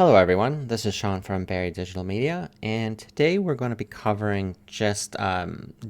Hello everyone, this is Sean from Barry Digital Media, and today we're going to be covering just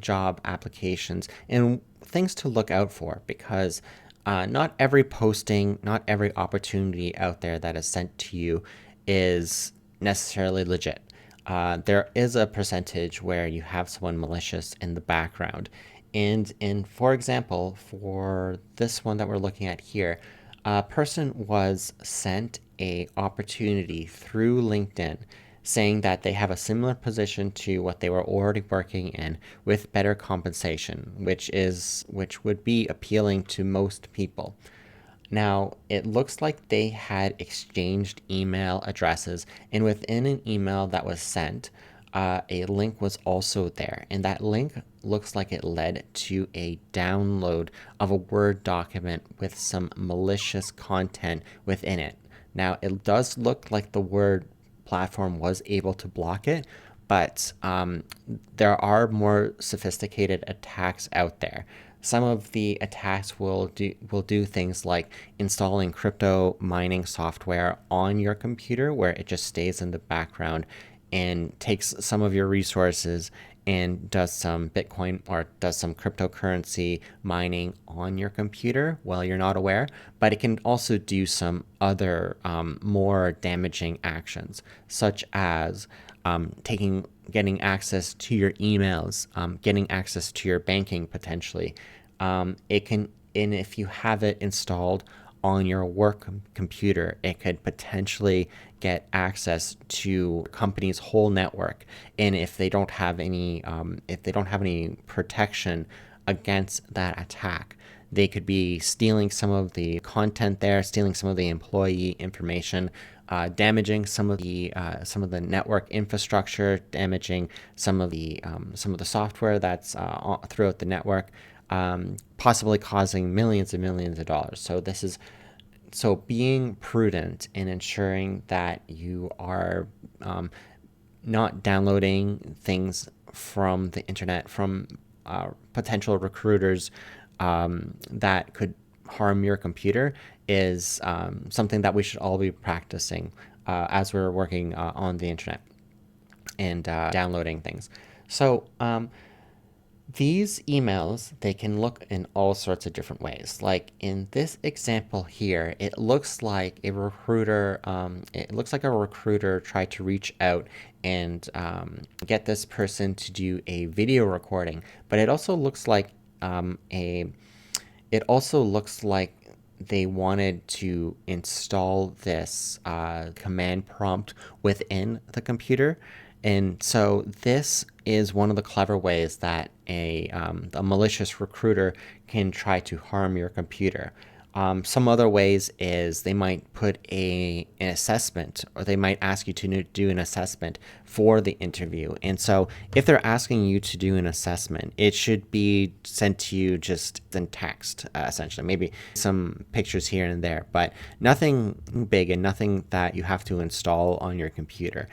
job applications and things to look out for because not every posting, not every opportunity out there that is sent to you is necessarily legit. There is a percentage where you have someone malicious in the background. And for example, for this one that we're looking at here, a person was sent a opportunity through LinkedIn saying that they have a similar position to what they were already working in with better compensation, which would be appealing to most people. Now, it looks like they had exchanged email addresses, and within an email that was sent, a link was also there. And that link looks like it led to a download of a Word document with some malicious content within it. Now, it does look like the Word platform was able to block it, but there are more sophisticated attacks out there. Some of the attacks will do things like installing crypto mining software on your computer where it just stays in the background and takes some of your resources and does some Bitcoin or does some cryptocurrency mining on your computer while you're not aware. But it can also do some other more damaging actions, such as getting access to your emails, getting access to your banking potentially. It can, and if you have it installed on your work computer, it could potentially get access to company's whole network. And if they don't have any protection against that attack, they could be stealing some of the content there, stealing some of the employee information, damaging some of the network infrastructure, damaging some of the software that's throughout the network, possibly causing millions and millions of dollars. So being prudent in ensuring that you are not downloading things from the internet from potential recruiters that could harm your computer is something that we should all be practicing as we're working on the internet and downloading things. So these emails, they can look in all sorts of different ways. Like in this example here, it looks like a recruiter. It looks like a recruiter tried to reach out and get this person to do a video recording. But it also looks like a. It also looks like they wanted to install this command prompt within the computer. And so this is one of the clever ways that a malicious recruiter can try to harm your computer. Some other ways is they might put an assessment, or they might ask you to do an assessment for the interview. And so if they're asking you to do an assessment, it should be sent to you just in text, essentially. Maybe some pictures here and there, but nothing big and nothing that you have to install on your computer.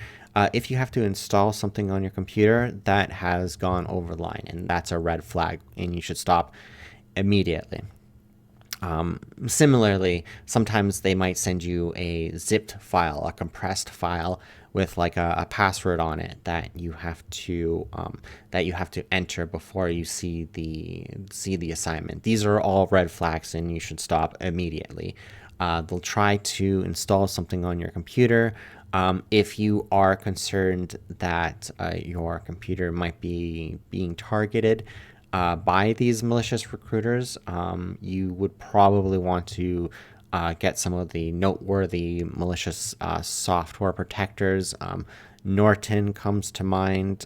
If you have to install something on your computer, that has gone over the line, and that's a red flag, and you should stop immediately. Similarly, sometimes they might send you a zipped file, a compressed file with like a password on it that you have to enter before you see the assignment. These are all red flags, and you should stop immediately. They'll try to install something on your computer. If you are concerned that your computer might be being targeted by these malicious recruiters, you would probably want to get some of the noteworthy malicious software protectors. Norton comes to mind,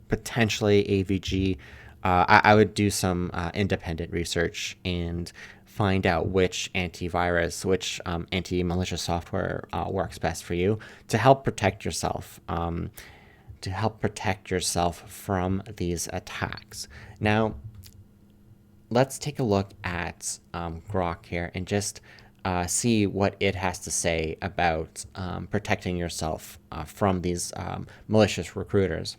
potentially AVG. I would do some independent research and find out which antivirus, which anti-malicious software works best for you to help protect yourself. From these attacks. Now, let's take a look at Grok here and just see what it has to say about protecting yourself from these malicious recruiters.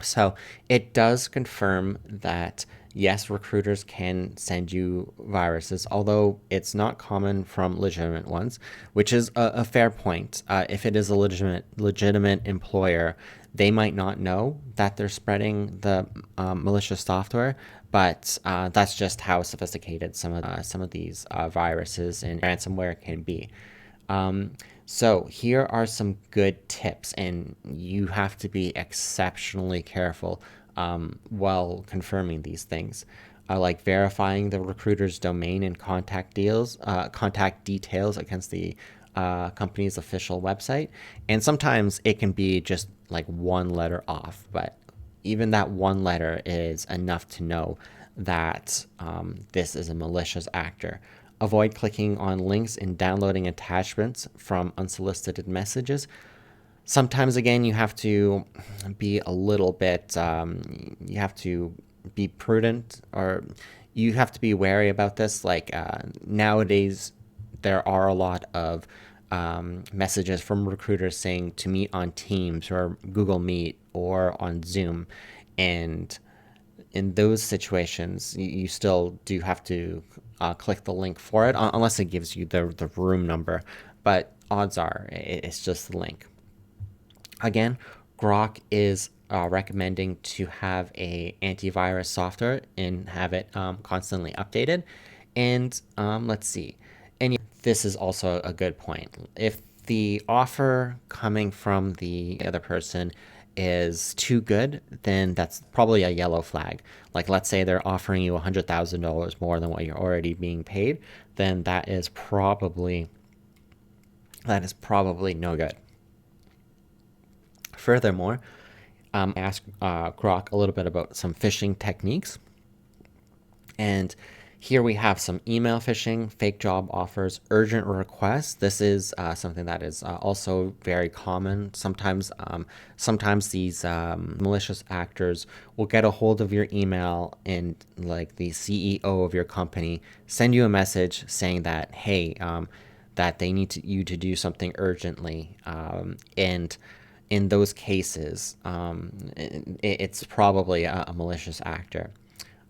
So it does confirm that yes, recruiters can send you viruses, although it's not common from legitimate ones, which is a fair point. If it is a legitimate employer, they might not know that they're spreading the malicious software, but that's just how sophisticated some of these viruses and ransomware can be. Um, so here are some good tips, and you have to be exceptionally careful while confirming these things. Like verifying the recruiter's domain and contact details against the company's official website. And sometimes it can be just like one letter off, but even that one letter is enough to know that this is a malicious actor. Avoid clicking on links and downloading attachments from unsolicited messages. Sometimes, again, you have to be a little bit, you have to be prudent, or you have to be wary about this. Like nowadays, there are a lot of messages from recruiters saying to meet on Teams or Google Meet or on Zoom. And in those situations, you still do have to click the link for it, unless it gives you the room number. But odds are it's just the link. Again, Grok is recommending to have a antivirus software and have it constantly updated. And let's see. And this is also a good point. If the offer coming from the other person is too good, then that's probably a yellow flag. Like, let's say they're offering you $100,000 more than what you're already being paid, then that is probably no good. Furthermore, I asked Grok a little bit about some phishing techniques. And here we have some email phishing, fake job offers, urgent requests. This is something that is also very common. Sometimes these malicious actors will get a hold of your email, and like the CEO of your company send you a message saying that, hey, that they need you to do something urgently. And in those cases, it's probably a malicious actor.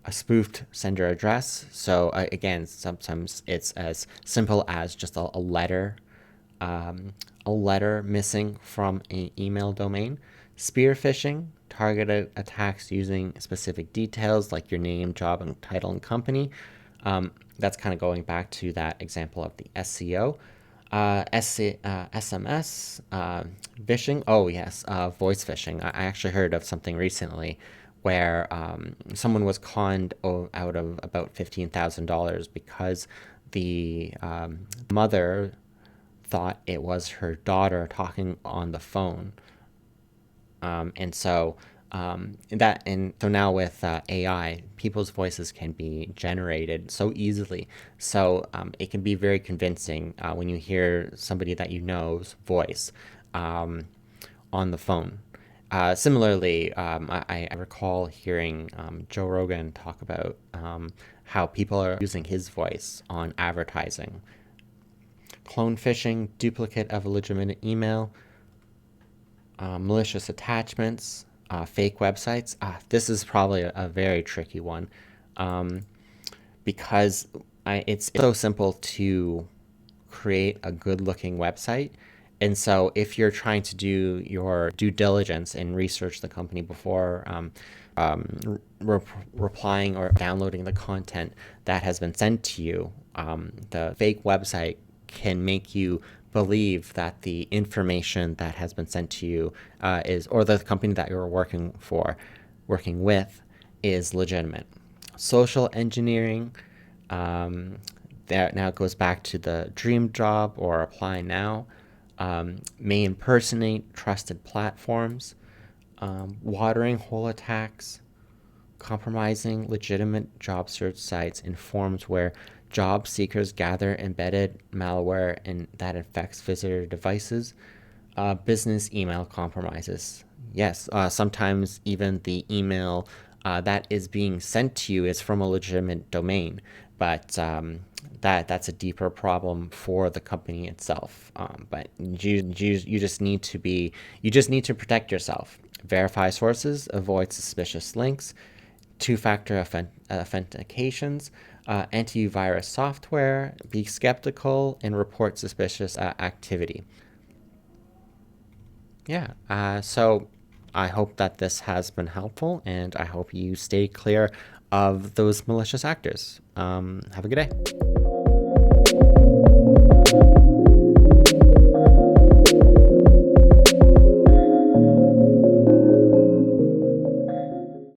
A spoofed sender address. So again, sometimes it's as simple as just a letter missing from an email domain. Spear phishing, targeted attacks using specific details like your name, job, and title and company. That's kind of going back to that example of the SEO. SMS, phishing. Oh, yes, voice phishing. I actually heard of something recently where someone was conned out of about $15,000 because the mother thought it was her daughter talking on the phone. And so now with AI, people's voices can be generated so easily. So it can be very convincing when you hear somebody that you know's voice on the phone. Similarly, I recall hearing Joe Rogan talk about how people are using his voice on advertising. Clone phishing, duplicate of a legitimate email, malicious attachments, fake websites. This is probably a very tricky one because it's so simple to create a good looking website. And so if you're trying to do your due diligence and research the company before replying or downloading the content that has been sent to you, the fake website can make you believe that the information that has been sent to you or the company that you're working with, is legitimate. Social engineering, that now goes back to the dream job or apply now, may impersonate trusted platforms, watering hole attacks, compromising legitimate job search sites in forms where job seekers gather embedded malware and that infects visitor devices, business email compromises. Yes, sometimes even the email that is being sent to you is from a legitimate domain, but that's a deeper problem for the company itself. But you just need to protect yourself. verify sources, avoid suspicious links, two-factor authentications, antivirus software, be skeptical, and report suspicious activity. Yeah, so I hope that this has been helpful, and I hope you stay clear of those malicious actors. Have a good day.